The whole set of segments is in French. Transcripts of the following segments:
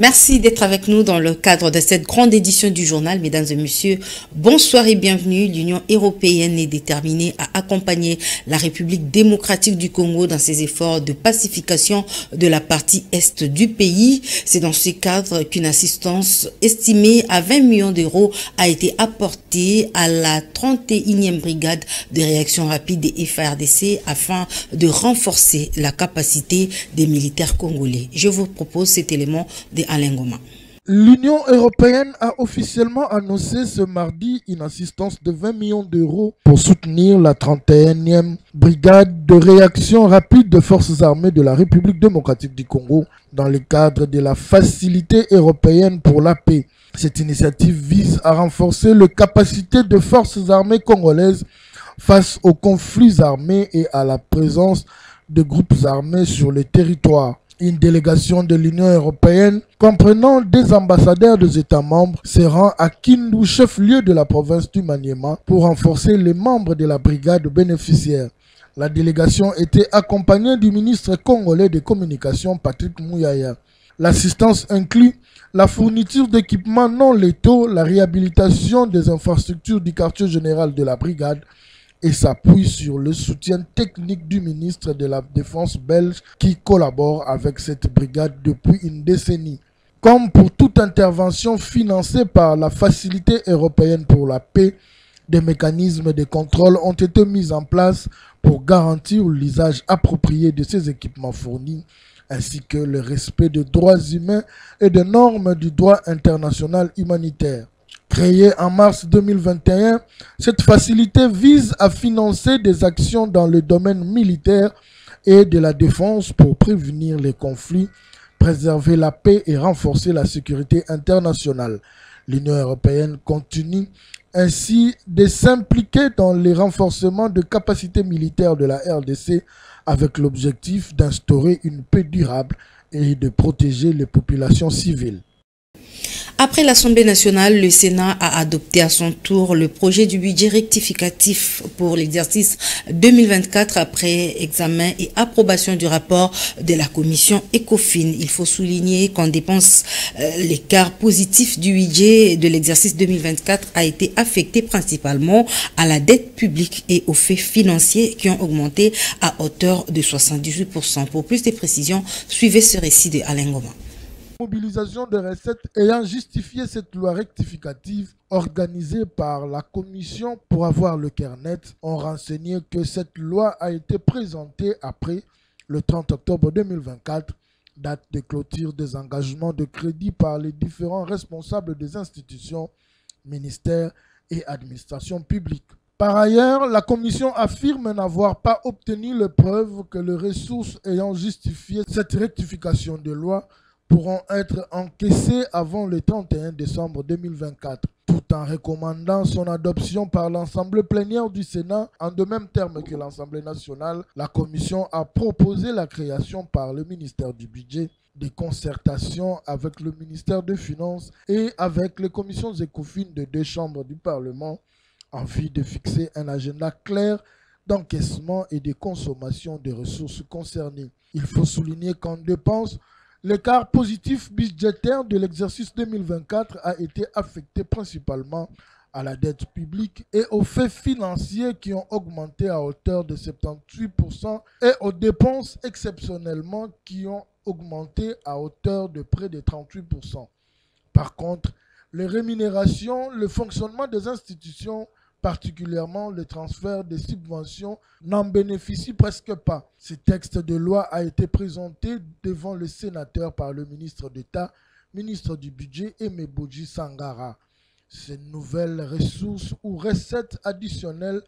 Merci d'être avec nous dans le cadre de cette grande édition du journal. Mesdames et messieurs, bonsoir et bienvenue. L'Union européenne est déterminée à accompagner la République démocratique du Congo dans ses efforts de pacification de la partie est du pays. C'est dans ce cadre qu'une assistance estimée à 20 millions d'euros a été apportée à la 31e brigade de réaction rapide des FARDC afin de renforcer la capacité des militaires congolais. Je vous propose cet élément de Alain Goma. L'Union européenne a officiellement annoncé ce mardi une assistance de 20 millions d'euros pour soutenir la 31e brigade de réaction rapide des forces armées de la République démocratique du Congo dans le cadre de la Facilité européenne pour la paix. Cette initiative vise à renforcer les capacités de forces armées congolaises face aux conflits armés et à la présence de groupes armés sur le territoire. Une délégation de l'Union européenne comprenant des ambassadeurs des États membres se rend à Kindu, chef-lieu de la province du Maniema, pour renforcer les membres de la brigade bénéficiaire. La délégation était accompagnée du ministre congolais des Communications, Patrick Mouyaya. L'assistance inclut la fourniture d'équipements non létaux, la réhabilitation des infrastructures du quartier général de la brigade, et s'appuie sur le soutien technique du ministre de la Défense belge qui collabore avec cette brigade depuis une décennie. Comme pour toute intervention financée par la Facilité européenne pour la paix, des mécanismes de contrôle ont été mis en place pour garantir l'usage approprié de ces équipements fournis, ainsi que le respect des droits humains et des normes du droit international humanitaire. Créée en mars 2021, cette facilité vise à financer des actions dans le domaine militaire et de la défense pour prévenir les conflits, préserver la paix et renforcer la sécurité internationale. L'Union européenne continue ainsi de s'impliquer dans le renforcement de capacités militaires de la RDC avec l'objectif d'instaurer une paix durable et de protéger les populations civiles. Après l'Assemblée nationale, le Sénat a adopté à son tour le projet du budget rectificatif pour l'exercice 2024 après examen et approbation du rapport de la commission ECOFIN. Il faut souligner qu'en dépense, l'écart positif du budget de l'exercice 2024 a été affecté principalement à la dette publique et aux faits financiers qui ont augmenté à hauteur de 78%. Pour plus de précisions, suivez ce récit de Alain Goma. Mobilisation de recettes ayant justifié cette loi rectificative organisée par la Commission pour avoir le cœur net ont renseigné que cette loi a été présentée après le 30 octobre 2024, date de clôture des engagements de crédit par les différents responsables des institutions, ministères et administrations publiques. Par ailleurs, la Commission affirme n'avoir pas obtenu les preuves que les ressources ayant justifié cette rectification de loi pourront être encaissés avant le 31 décembre 2024, tout en recommandant son adoption par l'Assemblée plénière du Sénat. En de même termes que l'Assemblée nationale, la Commission a proposé la création par le ministère du Budget des concertations avec le ministère des Finances et avec les commissions ECOFIN de deux chambres du Parlement en vue de fixer un agenda clair d'encaissement et de consommation des ressources concernées. Il faut souligner qu'en dépenses, l'écart positif budgétaire de l'exercice 2024 a été affecté principalement à la dette publique et aux faits financiers qui ont augmenté à hauteur de 78% et aux dépenses exceptionnellement qui ont augmenté à hauteur de près de 38%. Par contre, les rémunérations, le fonctionnement des institutions, particulièrement le transfert des subventions, n'en bénéficient presque pas. Ce texte de loi a été présenté devant le sénateur par le ministre d'État, ministre du Budget, Aimé Boji Sangara. Ces nouvelles ressources ou recettes additionnelles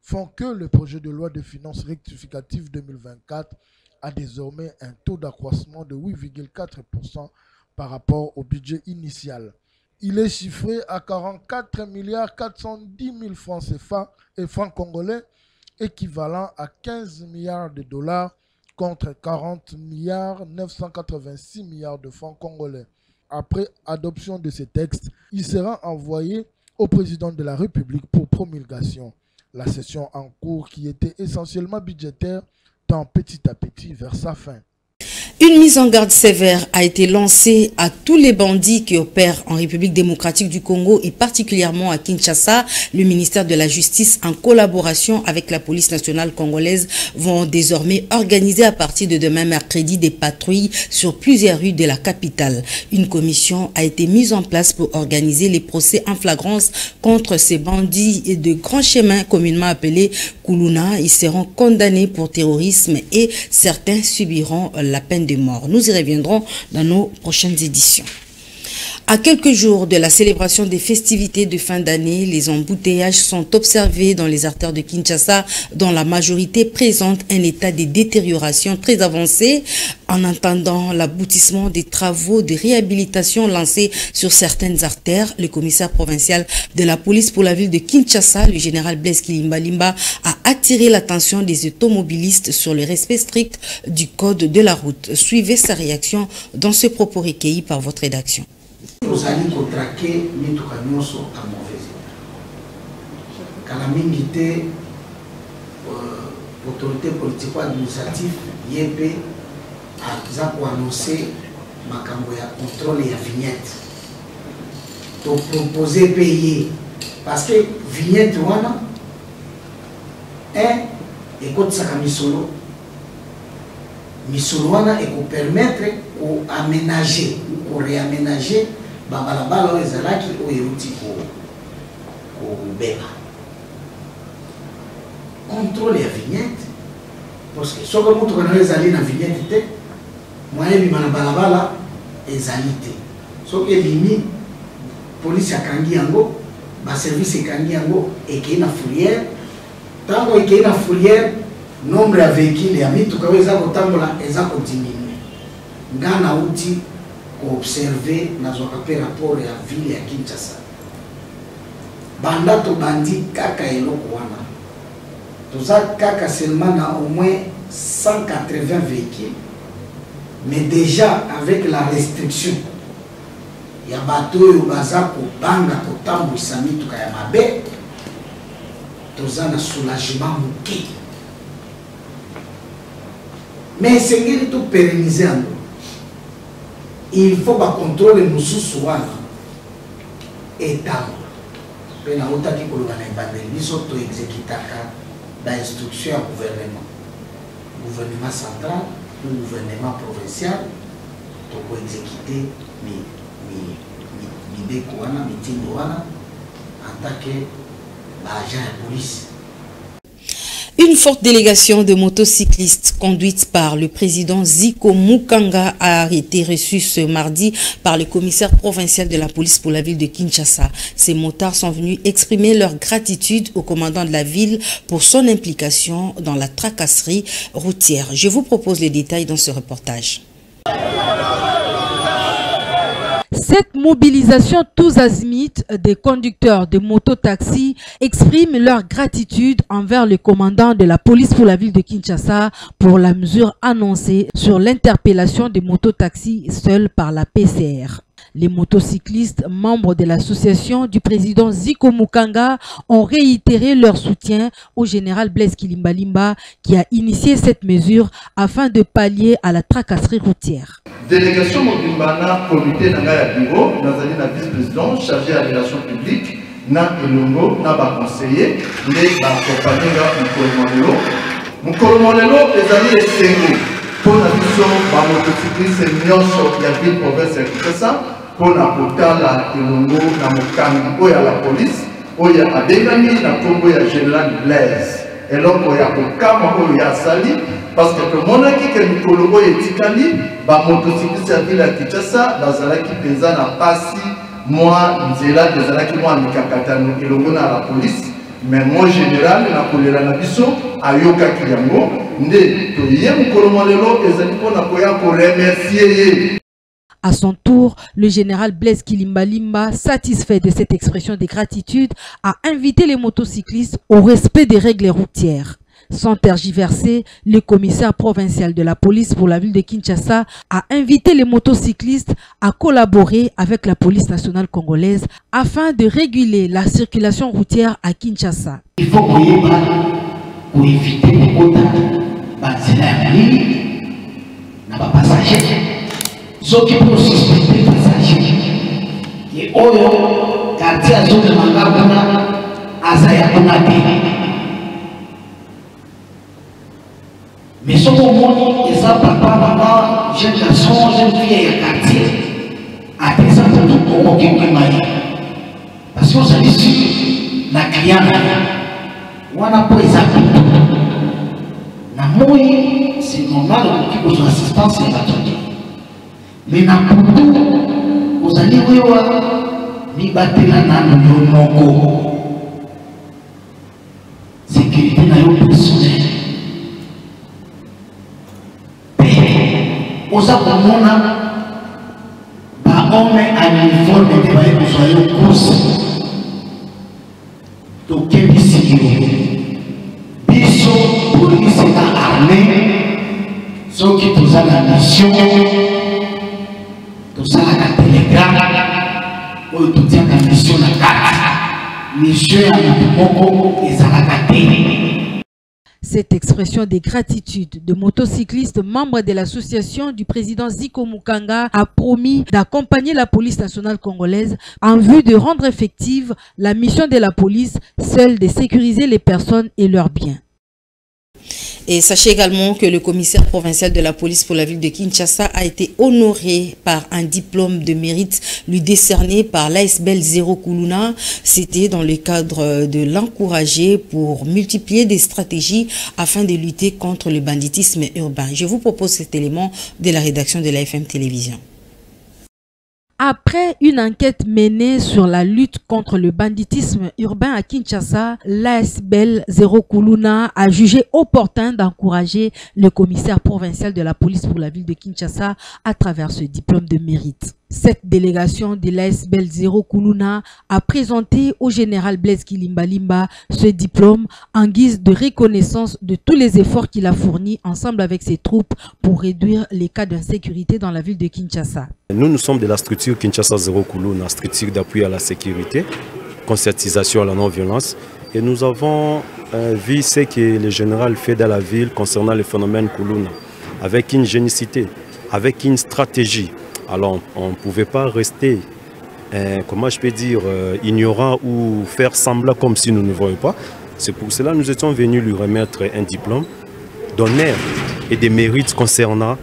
font que le projet de loi de finances rectificative 2024 a désormais un taux d'accroissement de 8,4% par rapport au budget initial. Il est chiffré à 44 410 000 francs CFA et francs congolais, équivalent à 15 milliards de dollars contre 40 986 milliards de francs congolais. Après adoption de ces textes, il sera envoyé au président de la République pour promulgation. La session en cours, qui était essentiellement budgétaire, tend petit à petit vers sa fin. Une mise en garde sévère a été lancée à tous les bandits qui opèrent en République démocratique du Congo et particulièrement à Kinshasa. Le ministère de la Justice, en collaboration avec la police nationale congolaise, vont désormais organiser à partir de demain mercredi des patrouilles sur plusieurs rues de la capitale. Une commission a été mise en place pour organiser les procès en flagrance contre ces bandits de grand chemin communément appelés Kuluna. Ils seront condamnés pour terrorisme et certains subiront la peine de mort. Nous y reviendrons dans nos prochaines éditions. À quelques jours de la célébration des festivités de fin d'année, les embouteillages sont observés dans les artères de Kinshasa, dont la majorité présente un état de détérioration très avancé. En attendant l'aboutissement des travaux de réhabilitation lancés sur certaines artères, le commissaire provincial de la police pour la ville de Kinshasa, le général Blaise Kilimbalimba, a attiré l'attention des automobilistes sur le respect strict du code de la route. Suivez sa réaction dans ce propos recueilli par votre rédaction. Nous allons contraquer mituka nyonso à mauvais état. Kala mingi te autorité politico-administrative yépe a annoncé makambo ya contrôle ya vignette. Donc proposer payer parce que vignette wana et côté saka misolo wana et pour permettre ou aménager ou réaménager babalabala ezalaki o eruti ko beba contrôle ya vignette parce que soko mutu kana ezali na vignette te moyen bima na balabala ezali te soko elimi police akangi yango ba service ekangi yango ekei na fourrière tango ekei na fourrière nombre ya véhicules ya mituka eza kotambola eza kodiminuer ngana uti observer na zokape rapport ya ville ya Kinshasa banda to bandi kaka eloko wana toza kaka seulement na au moins 180 véhicules mais déjà avec la restriction ya bato yo baza ko banga ko tambwisa mituka ya mabe toza na soulagement muke mais c'est qu'il tout pérenniser en nous. Il faut pas contrôler nos sous-soins et tant. Mais na autant qui pour le bandel, ils ont exécuté d'instruction au gouvernement central, au gouvernement provincial, pour exécuter l'idée qu'on a, en tant que agent de police. Une forte délégation de motocyclistes conduite par le président Zico Mukanga a été reçue ce mardi par le commissaire provincial de la police pour la ville de Kinshasa. Ces motards sont venus exprimer leur gratitude au commandant de la ville pour son implication dans la tracasserie routière. Je vous propose les détails dans ce reportage. Cette mobilisation tous azimuts des conducteurs de mototaxis exprime leur gratitude envers le commandant de la police pour la ville de Kinshasa pour la mesure annoncée sur l'interpellation des mototaxis seuls par la PCR. Les motocyclistes, membres de l'association du président Zico Mukanga, ont réitéré leur soutien au général Blaise Kilimbalimba qui a initié cette mesure afin de pallier à la tracasserie routière. Délégation Mobimbana, comité Nangaya Bureau, Nazali na vice-président chargé à la relation publique, na Elongo, na ba conseiller, les ba compagnie Mukolomolelo, ezali esengo. Pour la vision, ba motocycliste nyonso ya ville province ya Kinshasa, pour la kotala Elongo na mokangi oya la police, oya abengami na kombo ya général Blaise. Eloko ya kokama oyo ya sali parce que monaki ke mikolo oyo etikali ba motocycliste ya ville ya Kinshasa bazalaki penza na pasi mwa nzela ezalaki mwa mikakatano elongo na la police mais moi général na kolela na biso ayokaki yango nde toye mokolo molelo ezali mpona koya koremercier ye. À son tour, le général Blaise Kilimbalimba, satisfait de cette expression de gratitude, a invité les motocyclistes au respect des règles routières. Sans tergiverser, le commissaire provincial de la police pour la ville de Kinshasa a invité les motocyclistes à collaborer avec la police nationale congolaise afin de réguler la circulation routière à Kinshasa. Il faut pour éviter les quotas, na ba passager soki pour suspecter passager et oyo quartier azone mangabuna azaya kuna te mais ce moment ils ont papa maman jeune garçon jeune fille ya quartier à présent tout au qui mai parce que vous allez sur la client wana po ezaki na moi c'est normal que vous assistance et la mais na putu vous allez voir ni batela na moko sécurité na yo personnel oza komona bahome uniforme te baye kozwa yo kursi tokebisi yo biso polisi na armée soki toza na mission tosalaka telegrame oyo totiaka mission na kati mission ya moto moko ezalaka te. Cette expression de gratitude de motocyclistes membres de l'association du président Ziko Mukanga a promis d'accompagner la police nationale congolaise en vue de rendre effective la mission de la police, celle de sécuriser les personnes et leurs biens. Et sachez également que le commissaire provincial de la police pour la ville de Kinshasa a été honoré par un diplôme de mérite lui décerné par l'ASBL Zéro Kuluna. C'était dans le cadre de l'encourager pour multiplier des stratégies afin de lutter contre le banditisme urbain. Je vous propose cet élément de la rédaction de la FM Télévision. Après une enquête menée sur la lutte contre le banditisme urbain à Kinshasa, l'ASBL Zéro Kuluna a jugé opportun d'encourager le commissaire provincial de la police pour la ville de Kinshasa à travers ce diplôme de mérite. Cette délégation de l'ASBL Zéro Kuluna a présenté au général Blaise Kilimbalimba ce diplôme en guise de reconnaissance de tous les efforts qu'il a fournis ensemble avec ses troupes pour réduire les cas d'insécurité dans la ville de Kinshasa. Nous sommes de la structure Kinshasa Zéro Kuluna, structure d'appui à la sécurité, conscientisation à la non-violence. Et nous avons vu ce que le général fait dans la ville concernant le phénomène Kuluna, avec une génicité, avec une stratégie. Alors on ne pouvait pas rester, comment je peux dire, ignorant ou faire semblant comme si nous ne voyions pas. C'est pour cela que nous étions venus lui remettre un diplôme d'honneur et de mérites concernant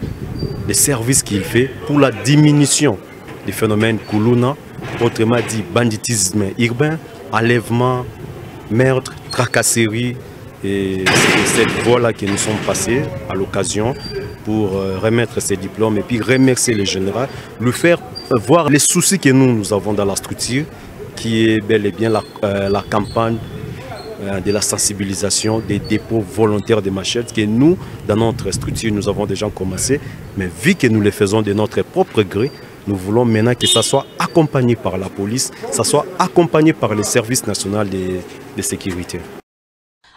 les services qu'il fait pour la diminution du phénomène Kuluna, autrement dit banditisme urbain, enlèvement, meurtre, tracasserie. Et c'est cette voie-là que nous sommes passés à l'occasion pour remettre ces diplômes et puis remercier le général, lui faire voir les soucis que nous avons dans la structure, qui est bel et bien la campagne de la sensibilisation des dépôts volontaires de machettes que nous, dans notre structure, nous avons déjà commencé. Mais vu que nous le faisons de notre propre gré, nous voulons maintenant que ça soit accompagné par la police, ça soit accompagné par le service national de sécurité.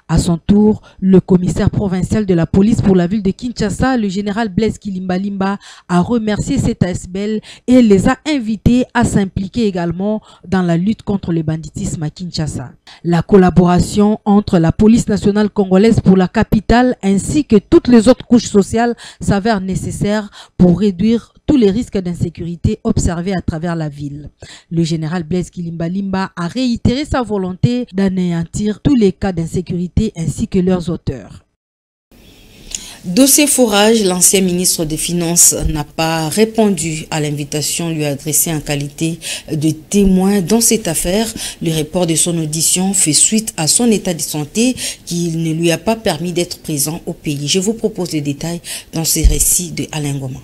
À son tour, le commissaire provincial de la police pour la ville de Kinshasa, le général Blaise Kilimbalimba, a remercié cet ASBL et les a invités à s'impliquer également dans la lutte contre le banditisme à Kinshasa. La collaboration entre la police nationale congolaise pour la capitale ainsi que toutes les autres couches sociales s'avère nécessaire pour réduire tous les risques d'insécurité observés à travers la ville. Le général Blaise Kilimbalimba a réitéré sa volonté d'anéantir tous les cas d'insécurité ainsi que leurs auteurs. Dossier forage, l'ancien ministre des Finances n'a pas répondu à l'invitation lui adressée en qualité de témoin dans cette affaire. Le report de son audition fait suite à son état de santé qui ne lui a pas permis d'être présent au pays. Je vous propose les détails dans ce récit de Alain Goma.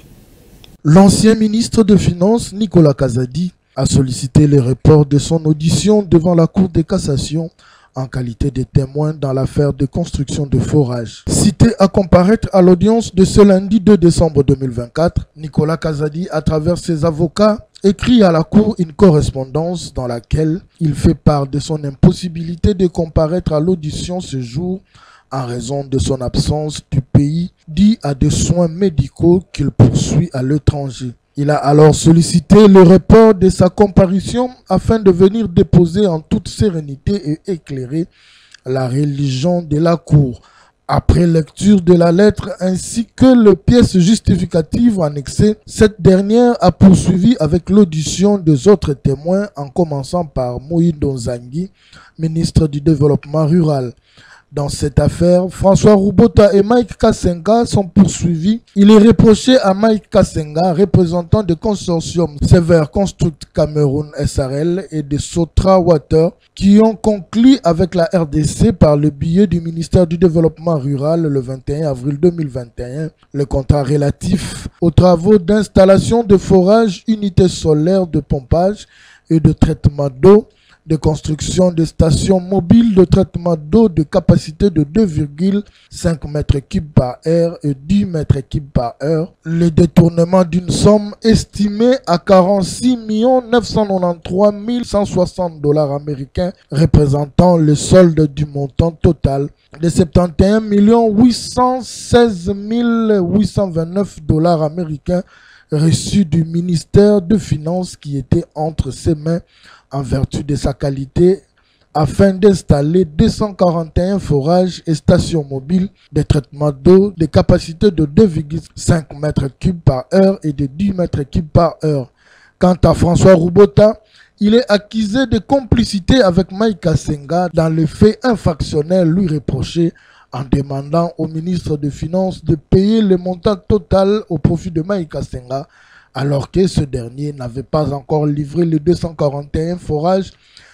L'ancien ministre des Finances, Nicolas Kazadi, a sollicité le report de son audition devant la Cour de cassation en qualité de témoin dans l'affaire de construction de forages. Cité à comparaître à l'audience de ce lundi 2 décembre 2024, Nicolas Kazadi, à travers ses avocats, écrit à la Cour une correspondance dans laquelle il fait part de son impossibilité de comparaître à l'audition ce jour en raison de son absence du pays dû à des soins médicaux qu'il poursuit à l'étranger. Il a alors sollicité le report de sa comparution afin de venir déposer en toute sérénité et éclairer la religion de la Cour. Après lecture de la lettre ainsi que les pièces justificatives annexées, cette dernière a poursuivi avec l'audition des autres témoins en commençant par Moïse Donzangi, ministre du Développement rural. Dans cette affaire, François Roubota et Mike Kassenga sont poursuivis. Il est reproché à Mike Kassenga, représentant du consortium Sever Construct Cameroun SRL et de Sotra Water, qui ont conclu avec la RDC par le biais du ministère du Développement rural le 21 avril 2021 le contrat relatif aux travaux d'installation de forage, unités solaires de pompage et de traitement d'eau, de construction de stations mobiles de traitement d'eau de capacité de 2,5 mètres cubes par heure et 10 mètres cubes par heure, le détournement d'une somme estimée à 46 993 160 $ américains, représentant le solde du montant total de 71 816 829 $ américains reçus du ministère des Finances qui était entre ses mains en vertu de sa qualité, afin d'installer 241 forages et stations mobiles de traitement d'eau de capacité de 2,5 mètres cubes par heure et de 10 mètres cubes par heure. Quant à François Roubota, il est accusé de complicité avec Mike Kassenga dans le fait infractionnel lui reproché en demandant au ministre des Finances de payer le montant total au profit de Mike Kassenga, alors que ce dernier n'avait pas encore livré les 241 forages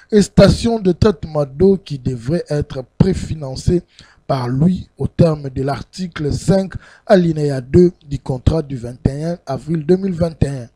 et stations de traitement d'eau qui devraient être préfinancées par lui au terme de l'article 5 alinéa 2 du contrat du 21 avril 2021.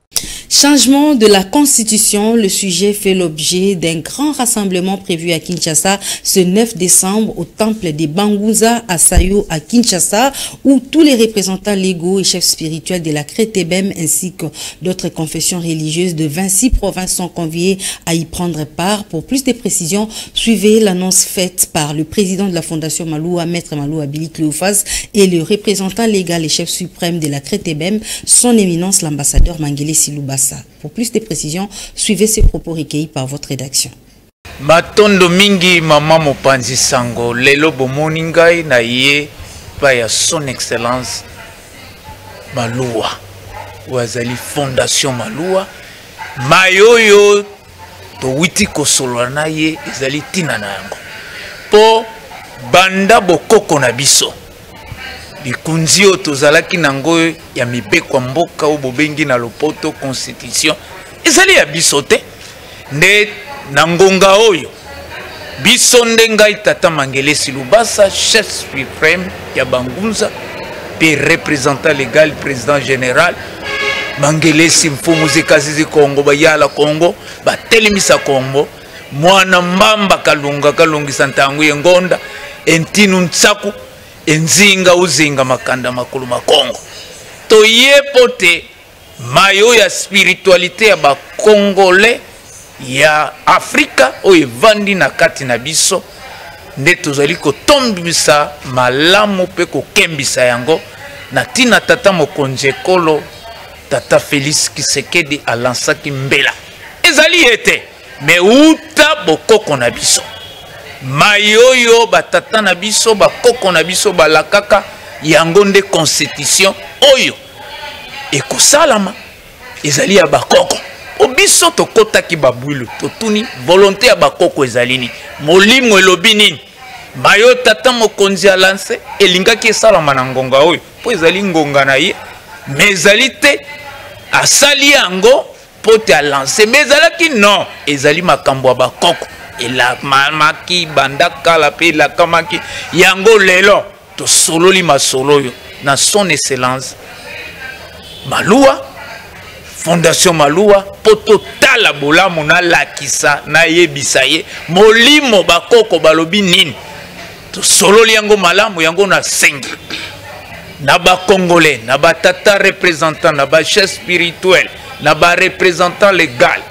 Changement de la Constitution, le sujet fait l'objet d'un grand rassemblement prévu à Kinshasa ce 9 décembre au temple des Banguza à Sayo à Kinshasa, où tous les représentants légaux et chefs spirituels de la Crétébem ainsi que d'autres confessions religieuses de 26 provinces sont conviés à y prendre part. Pour plus de précisions, suivez l'annonce faite par le président de la Fondation Maloua, Maître Maloua Billy Cléophas, et le représentant légal et chef suprême de la Crétébem, son éminence l'ambassadeur Mangele Siloubassa. Pour plus de précisions, suivez ces propos recueillis par votre rédaction. Matondo mingi mama mopanzi sango lelo bomoni ngai na ye pa ya son excellence Maloua wazali fondation Maloua mayoyo to witi kosolola na ye ezali tina na yango po banda bokoko na biso likunzi oyo tozalaki nango ya mibeko mboka oyo bobengi na lopoto constitution ezali ya biso te nde na ngonga oyo biso nde ngai tata Mangele Siloubassa chef suprême ya Bangunza pe représentant légal président général Mangele Simfumu Zikazizi Kongo bayala Kongo batelemisa Kongo mwana mbamba kalunga kalungisa ntangu yengonda entinu ntsaku enzinga uzinga makanda makulu makongo to yepote mayo ya spiritualité ya ba congolais ya Afrika oyo vandi na kati na biso nde tozali kotombisa malamu pe kokembisa yango na tina tata mokonzi ekolo tata Félix Tshisekedi alansaki mbela ezali ete me uta bokoko na biso mayoyo batata na biso bakoko na biso balakaka yango nde constitution oyo ekosalama ezali ya bakoko obiso tokotaki babwilu totuni volonté ya bakoko ezali ni molimo elobi nini mayo tata mokonzi alanse elingaki esalama na ngonga oyo po ezali ngonga na ye mais ezali te asali yango po te alanse mais ezalaki non ezali makambo ya bakoko ela mamaki bandaka la pe la kamaki yango lelo to sololi masolo yo na son excellence Maloua fondation Maloua poto tala bolamu na lakisa na yebisa ye molimo bakoko balobi nini to sololi yango malamu yango na sengi na ba congolais na ba tata représentant na ba chef spirituel na ba représentant légal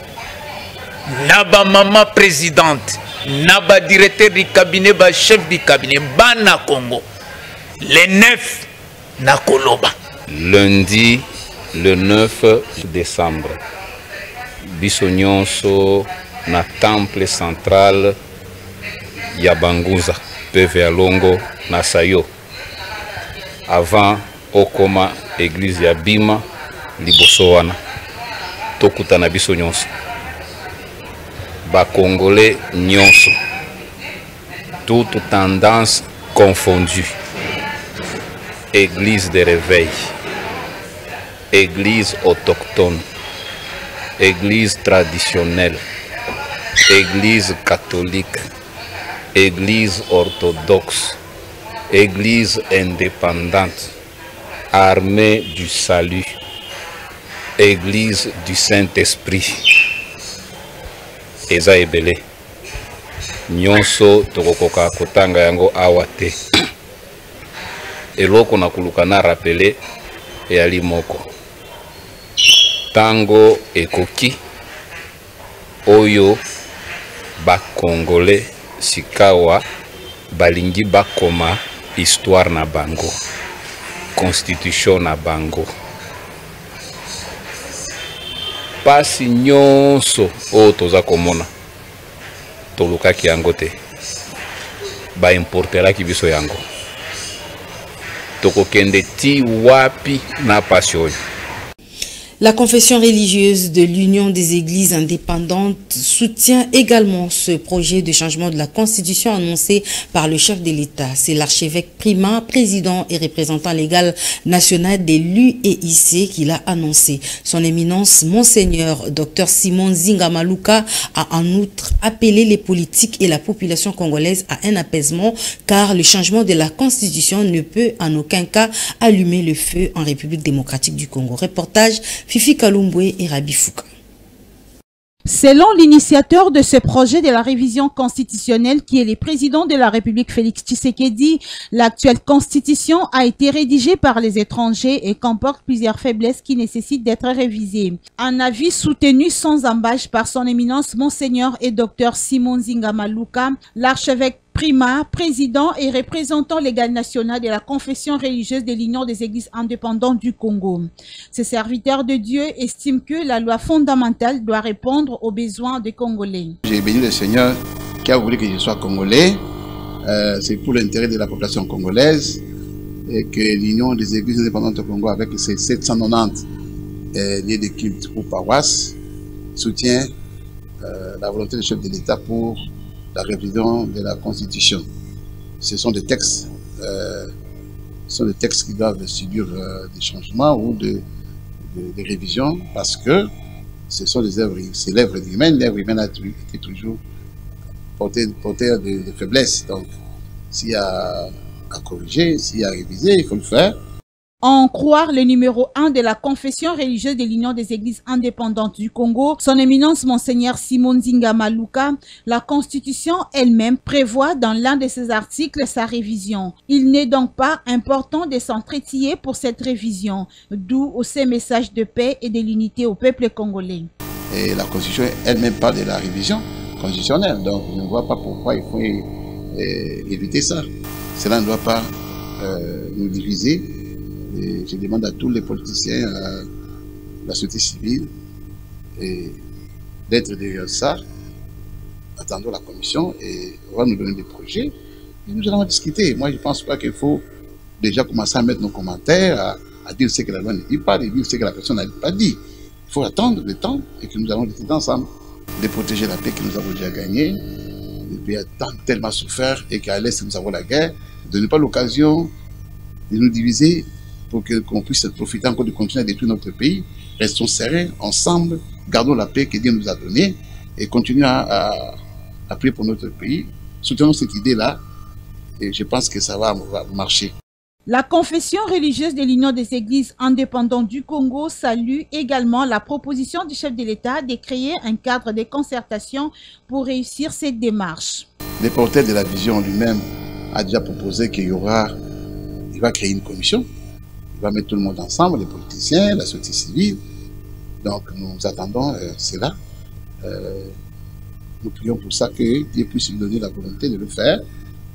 Naba maman présidente, Naba directeur du cabinet, ba chef du cabinet, Bana Congo, les 9 na Koloba. Lundi, le 9 décembre, Bissonyonso na temple central ya Banguza, PV Alongo na Sayo. avant okoma église ya bima liboso wana tokutana biso nyonso ba congolais nyonso toute tendance confondue, église de réveil, église autochtone, église traditionnelle, église catholique, église orthodoxe, église indépendante, armée du salut, église du Saint-Esprit. Eza ebele nyonso tokokoka kotanga yango awa te. Eloko na kuluka na rapele eyali moko tango ekoki oyo ba congolais sikawa balingi bakoma histoire na bango, constitution na bango, pasi nyonso oyo toza komona tolukaki yango te, ba importeraki biso yango tokokende ti wapi na pasi oyo. La confession religieuse de l'Union des Églises indépendantes soutient également ce projet de changement de la Constitution annoncé par le chef de l'État. C'est l'archevêque Prima, président et représentant légal national de l'UEIC qui l'a annoncé. Son éminence, Monseigneur Dr Simon Nzinga Maluka, a en outre appelé les politiques et la population congolaise à un apaisement car le changement de la Constitution ne peut en aucun cas allumer le feu en République démocratique du Congo. Reportage Fifi Kalumbwe et Rabi Fouka. Selon l'initiateur de ce projet de la révision constitutionnelle qui est le président de la République Félix Tshisekedi, l'actuelle constitution a été rédigée par les étrangers et comporte plusieurs faiblesses qui nécessitent d'être révisées. Un avis soutenu sans embâche par son éminence Monseigneur et Dr Simon Nzinga Maluka, l'archevêque Prima, président et représentant légal national de la confession religieuse de l'Union des Églises indépendantes du Congo. Ce serviteur de Dieu estime que la loi fondamentale doit répondre aux besoins des Congolais. J'ai béni le Seigneur qui a voulu que je sois congolais. C'est pour l'intérêt de la population congolaise et que l'Union des Églises indépendantes du Congo, avec ses 790 lieux de culte ou paroisses, soutient la volonté du chef de l'État pour la révision de la Constitution. Ce sont des textes, qui doivent subir des changements ou des révisions parce que ce sont des œuvres, c'est l'œuvre humaine. L'œuvre humaine a été toujours portée de faiblesse. Donc, s'il y a à corriger, s'il y a à réviser, il faut le faire. En croire le numéro 1 de la confession religieuse de l'Union des Églises indépendantes du Congo, son éminence Monseigneur Simon Nzinga Maluka, la Constitution elle-même prévoit dans l'un de ses articles sa révision. Il n'est donc pas important de s'entretiller pour cette révision, d'où ces messages de paix et de l'unité au peuple congolais. Et la Constitution elle-même parle de la révision constitutionnelle, donc je ne vois pas pourquoi il faut éviter ça. Cela ne doit pas nous diviser. Et je demande à tous les politiciens, à la société civile, d'être derrière ça. Attendons la commission et on va nous donner des projets et nous allons discuter. Moi, je ne pense pas qu'il faut déjà commencer à mettre nos commentaires, à dire ce que la loi ne dit pas, de dire ce que la personne n'a pas dit. Il faut attendre le temps et que nous allons décider ensemble de protéger la paix que nous avons déjà gagnée. Le pays a tellement souffert et qu'à l'Est, nous avons la guerre. Ne donnez pas l'occasion de nous diviser pour qu'on puisse profiter encore de continuer à détruire notre pays. Restons serrés, ensemble, gardons la paix que Dieu nous a donnée et continuons à prier pour notre pays. Soutenons cette idée-là et je pense que ça va marcher. La confession religieuse de l'Union des Églises indépendantes du Congo salue également la proposition du chef de l'État de créer un cadre de concertation pour réussir cette démarche. Le porteur de la vision lui-même a déjà proposé qu'il va créer une commission. Il va mettre tout le monde ensemble, les politiciens, la société civile. Donc nous attendons cela. Nous prions pour ça que Dieu puisse nous donner la volonté de le faire,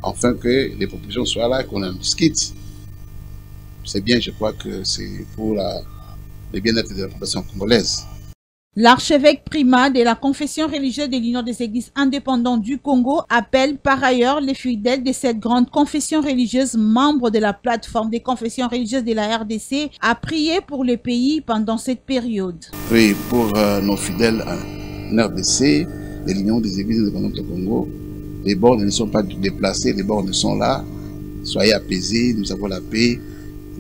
afin que les populations soient là et qu'on en discute. C'est bien, je crois que c'est pour le bien-être de la population congolaise. L'archevêque primat de la confession religieuse de l'Union des Églises indépendantes du Congo appelle par ailleurs les fidèles de cette grande confession religieuse, membres de la plateforme des confessions religieuses de la RDC, à prier pour le pays pendant cette période. Oui, pour nos fidèles en RDC, de l'Union des Églises indépendantes du Congo, les bornes ne sont pas déplacées, les bornes sont là. Soyez apaisés, nous avons la paix.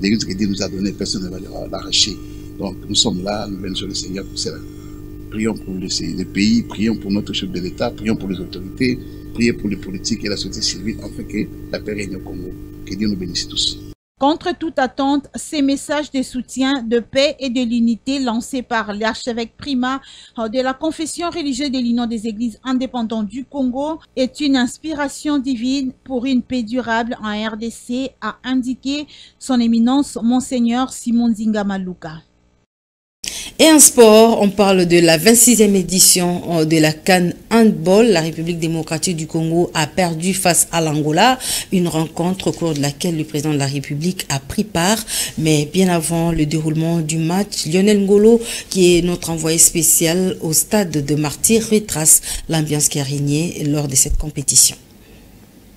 L'Église qui dit nous a donné, personne ne va l'arracher. Donc nous sommes là, nous venons sur le Seigneur pour cela. Prions pour le pays, prions pour notre chef de l'État, prions pour les autorités, prions pour les politiques et la société civile, afin que la paix règne au Congo. Que Dieu nous bénisse tous. Contre toute attente, ces messages de soutien, de paix et de l'unité lancés par l'archevêque primat de la confession religieuse de l'Union des Églises indépendantes du Congo est une inspiration divine pour une paix durable en RDC, a indiqué son éminence Monseigneur Simon Nzinga Maluka. Et en sport, on parle de la 26e édition de la CAN Handball. La République démocratique du Congo a perdu face à l'Angola. Une rencontre au cours de laquelle le président de la République a pris part. Mais bien avant le déroulement du match, Lionel Ngolo, qui est notre envoyé spécial au stade de Martyrs, retrace l'ambiance qui a régné lors de cette compétition.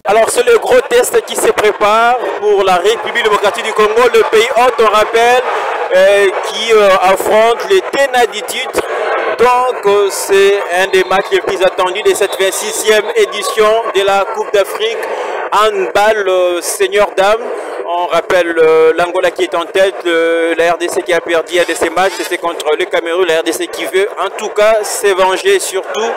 Alors c'est le gros test qui se prépare pour la République démocratique du Congo, le pays hôte, on rappelle, qui affronte les tenants du titre. Donc c'est un des matchs les plus attendus de cette 26e édition de la Coupe d'Afrique handball senior-dame. On rappelle l'Angola qui est en tête, la RDC qui a perdu un de ses matchs, c'est contre le Cameroun, la RDC qui veut en tout cas se venger surtout.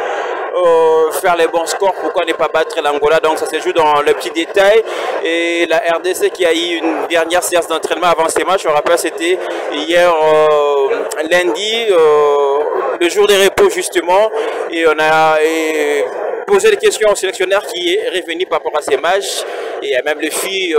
Faire les bons scores, pourquoi ne pas battre l'Angola, donc ça se joue dans le petit détail. Et la RDC qui a eu une dernière séance d'entraînement avant ces matchs, on rappelle c'était hier lundi, le jour des repos justement, et on a posé des questions au sélectionneur qui est revenu par rapport à ces matchs. Et il y a même les filles,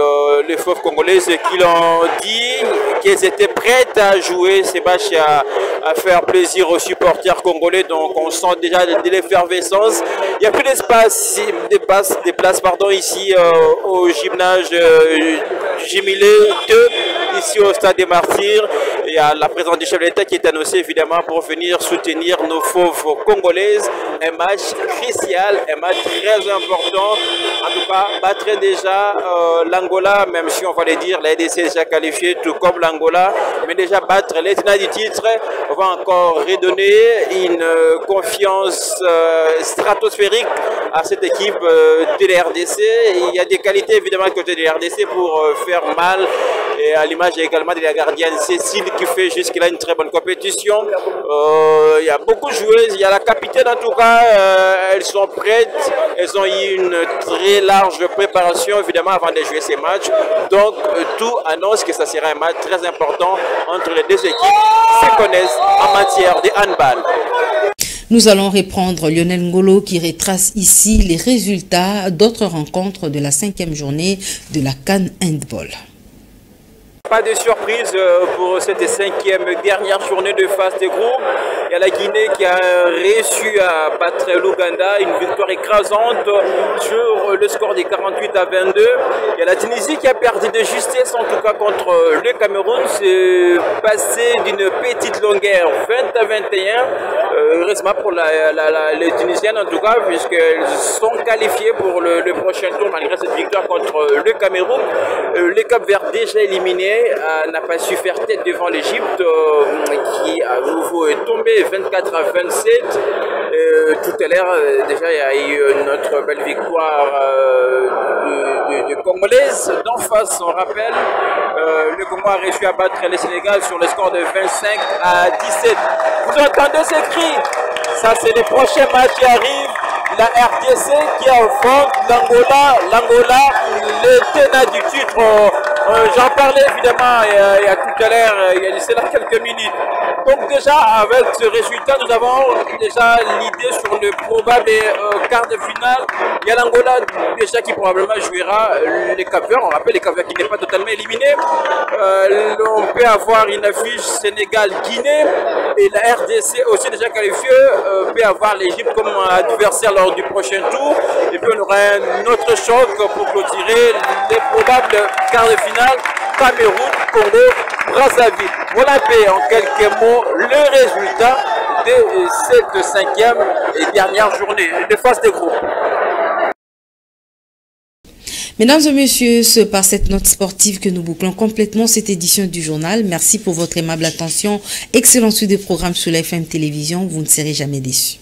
les fauves congolaises qui l'ont dit qu'elles étaient prêtes à jouer ces matchs, à faire plaisir aux supporters congolais. Donc on sent déjà de l'effervescence. Il n'y a plus d'espace, des places ici au gymnase Jimilé 2, ici au stade des Martyrs. Il y a la présence du chef de l'État qui est annoncée évidemment pour venir soutenir nos fauves congolaises. Un match crucial, un match très important. En tout cas, battre déjà l'Angola, même si on va le dire, la RDC est déjà qualifiée, tout comme l'Angola, mais déjà battre les tenants du titre, on va encore redonner une confiance stratosphérique à cette équipe de la RDC. Il y a des qualités évidemment à côté de la RDC pour faire mal, et à l'image également de la gardienne Cécile qui fait jusque-là une très bonne compétition. Il y a beaucoup de joueuses, il y a la capitaine en tout cas, elles sont prêtes, elles ont eu une très large préparation évidemment avant de jouer ces matchs. Donc tout annonce que ça sera un match très important entre les deux équipes qui se connaissent en matière de handball. Nous allons reprendre Lionel Ngolo qui retrace ici les résultats d'autres rencontres de la 5e journée de la CAN Handball. Pas de surprise pour cette 5e dernière journée de phase de groupe. Il y a la Guinée qui a réussi à battre l'Ouganda, une victoire écrasante sur le score de 48-22. Il y a la Tunisie qui a perdu de justesse, en tout cas contre le Cameroun. C'est passé d'une petite longueur 20-21. Heureusement pour les Tunisiennes en tout cas, puisqu'elles sont qualifiées pour le prochain tour malgré cette victoire contre le Cameroun. Le Cap-Vert déjà éliminé n'a pas su faire tête devant l'Égypte qui à nouveau est tombé 24-27. Tout à l'heure déjà il y a eu notre belle victoire de Congolaise. D'en face, on rappelle, le Congo a réussi à battre le Sénégal sur le score de 25-17. Vous entendez ces cris? Ça c'est les prochains matchs qui arrivent. La RDC qui affronte l'Angola, les tenants du titre. J'en parlais évidemment il y a tout à l'heure, il y a quelques minutes. Donc déjà avec ce résultat, nous avons déjà l'idée sur le probable quart de finale. Il y a l'Angola déjà qui probablement jouera les Cap-Verts. On rappelle les Cap-Verts qui n'est pas totalement éliminé. On peut avoir une affiche Sénégal-Guinée et la RDC aussi déjà qualifiée peut avoir l'Égypte comme adversaire lors du prochain tour. Et puis on aura un autre choc pour clôturer les probables quarts de finale Cameroun, Congo, Brazzaville. Voilà en quelques mots le résultat cette 5e et dernière journée de phase de groupe. Mesdames et messieurs, c'est par cette note sportive que nous bouclons complètement cette édition du journal. Merci pour votre aimable attention. Excellent suite de programme sur la FM Télévision. Vous ne serez jamais déçus.